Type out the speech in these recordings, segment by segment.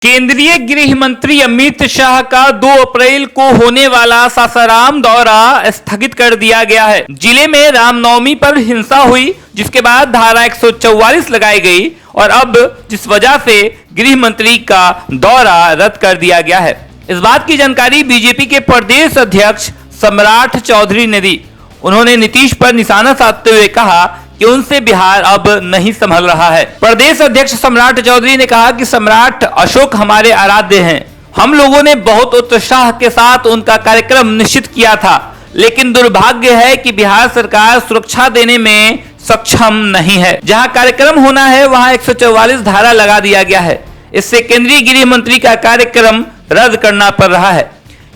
केंद्रीय गृह मंत्री अमित शाह का 2 अप्रैल को होने वाला सासाराम दौरा स्थगित कर दिया गया है। जिले में रामनवमी पर हिंसा हुई, जिसके बाद धारा 144 लगाई गई और अब जिस वजह से गृह मंत्री का दौरा रद्द कर दिया गया है। इस बात की जानकारी बीजेपी के प्रदेश अध्यक्ष सम्राट चौधरी ने दी। उन्होंने नीतीश पर निशाना साधते हुए कहा कि उनसे बिहार अब नहीं संभल रहा है। प्रदेश अध्यक्ष सम्राट चौधरी ने कहा कि सम्राट अशोक हमारे आराध्य हैं। हम लोगों ने बहुत उत्साह के साथ उनका कार्यक्रम निश्चित किया था, लेकिन दुर्भाग्य है कि बिहार सरकार सुरक्षा देने में सक्षम नहीं है। जहां कार्यक्रम होना है वहां 144 धारा लगा दिया गया है। इससे केंद्रीय गृह मंत्री का कार्यक्रम रद्द करना पड़ रहा है।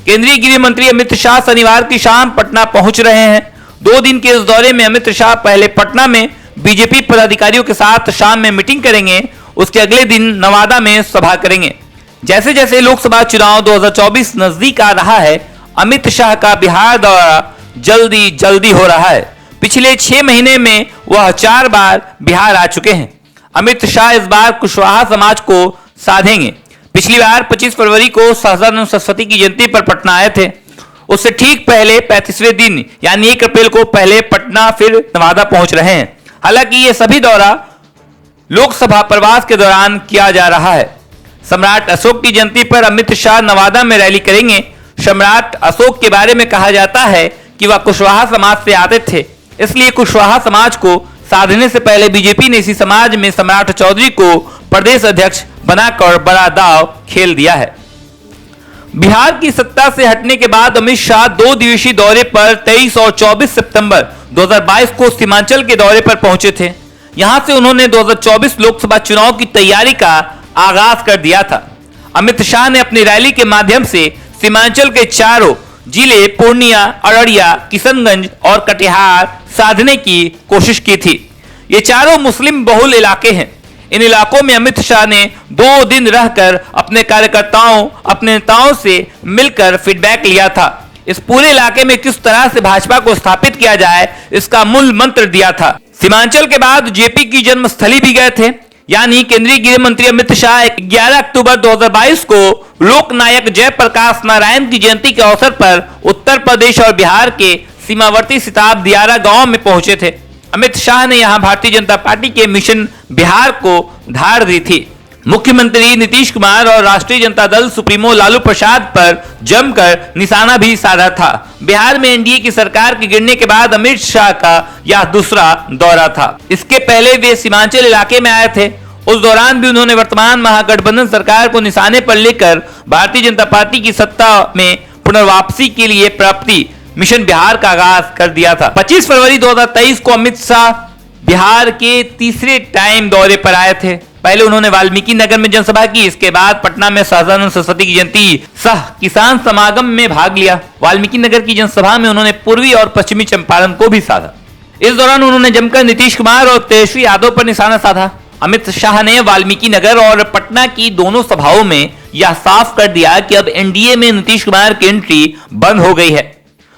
केंद्रीय गृह मंत्री अमित शाह शनिवार की शाम पटना पहुंच रहे हैं। 2 दिन के इस दौरे में अमित शाह पहले पटना में बीजेपी पदाधिकारियों के साथ शाम में मीटिंग करेंगे। उसके अगले दिन नवादा में सभा करेंगे। जैसे जैसे लोकसभा चुनाव 2024 नजदीक आ रहा है, अमित शाह का बिहार दौरा जल्दी हो रहा है। पिछले 6 महीने में वह 4 बार बिहार आ चुके हैं। अमित शाह इस बार कुशवाहा समाज को साधेंगे। पिछली बार 25 फरवरी को सहजानंद सरस्वती की जयंती पर पटना आए थे। उससे ठीक पहले 35वें दिन यानी 1 अप्रैल को पहले पटना फिर नवादा पहुंच रहे हैं। हालांकि ये सभी दौरा लोकसभा प्रवास के दौरान किया जा रहा है। सम्राट अशोक की जयंती पर अमित शाह नवादा में रैली करेंगे। सम्राट अशोक के बारे में कहा जाता है कि वह कुशवाहा समाज से आते थे, इसलिए कुशवाहा समाज को साधने से पहले बीजेपी ने इसी समाज में सम्राट चौधरी को प्रदेश अध्यक्ष बनाकर बड़ा दांव खेल दिया है। बिहार की सत्ता से हटने के बाद अमित शाह 2 दिवसीय दौरे पर 23 और 24 सितंबर 2022 को सीमांचल के दौरे पर पहुंचे थे। यहां से उन्होंने 2024 लोकसभा चुनाव की तैयारी का आगाज कर दिया था। अमित शाह ने अपनी रैली के माध्यम से सीमांचल के चारों जिले पूर्णिया, अररिया, किशनगंज और कटिहार साधने की कोशिश की थी। ये चारों मुस्लिम बहुल इलाके हैं। इन इलाकों में अमित शाह ने 2 दिन रहकर अपने कार्यकर्ताओं, अपने नेताओं से मिलकर फीडबैक लिया था। इस पूरे इलाके में किस तरह से भाजपा को स्थापित किया जाए, इसका मूल मंत्र दिया था। सीमांचल के बाद जेपी की जन्मस्थली भी गए थे, यानी केंद्रीय गृह मंत्री अमित शाह 11 अक्टूबर 2022 को लोकनायक जयप्रकाश नारायण की जयंती के अवसर पर उत्तर प्रदेश और बिहार के सीमावर्ती सिताब दियारा गांव में पहुंचे थे। अमित शाह ने यहां भारतीय जनता पार्टी के मिशन बिहार को धार दी थी। मुख्यमंत्री नीतीश कुमार और राष्ट्रीय जनता दल सुप्रीमो लालू प्रसाद पर जमकर निशाना भी साधा था। बिहार में एनडीए की सरकार के गिरने के बाद अमित शाह का यह दूसरा दौरा था। इसके पहले वे सीमांचल इलाके में आए थे। उस दौरान भी उन्होंने वर्तमान महागठबंधन सरकार को निशाने पर लेकर भारतीय जनता पार्टी की सत्ता में पुनर्वापसी के लिए प्राप्ति मिशन बिहार का आगाज कर दिया था। 25 फरवरी 2023 को अमित शाह बिहार के तीसरे टाइम दौरे पर आए थे। पहले उन्होंने वाल्मीकि नगर में जनसभा की, इसके बाद पटना में सहजानंद सरस्वती की जयंती सह किसान समागम में भाग लिया। वाल्मीकि नगर की जनसभा में उन्होंने पूर्वी और पश्चिमी चंपारण को भी साधा। इस दौरान उन्होंने जमकर नीतीश कुमार और तेजस्वी यादव पर निशाना साधा। अमित शाह ने वाल्मीकि नगर और पटना की दोनों सभाओं में यह साफ कर दिया कि अब एनडीए में नीतीश कुमार की एंट्री बंद हो गई है।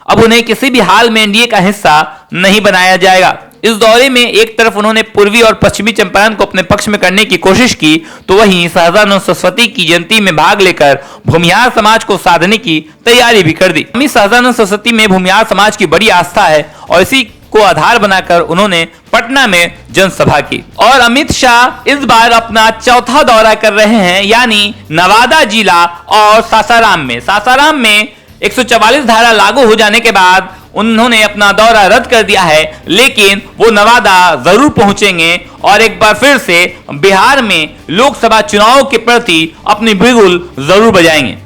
अब उन्हें किसी भी हाल में एनडीए का हिस्सा नहीं बनाया जाएगा। इस दौरे में एक तरफ उन्होंने पूर्वी और पश्चिमी चंपारण को अपने पक्ष में करने की कोशिश की, तो वहीं सहजानंद सरस्वती की जयंती में भाग लेकर भूमिहार समाज को साधने की तैयारी भी कर दी। सहजानंद सरस्वती में भूमिहार समाज की बड़ी आस्था है और इसी को आधार बनाकर उन्होंने पटना में जनसभा की। और अमित शाह इस बार अपना चौथा दौरा कर रहे हैं, यानी नवादा जिला और सासाराम में 144 धारा लागू हो जाने के बाद उन्होंने अपना दौरा रद्द कर दिया है, लेकिन वो नवादा जरूर पहुंचेंगे और एक बार फिर से बिहार में लोकसभा चुनाव के प्रति अपनी बिगुल जरूर बजाएंगे।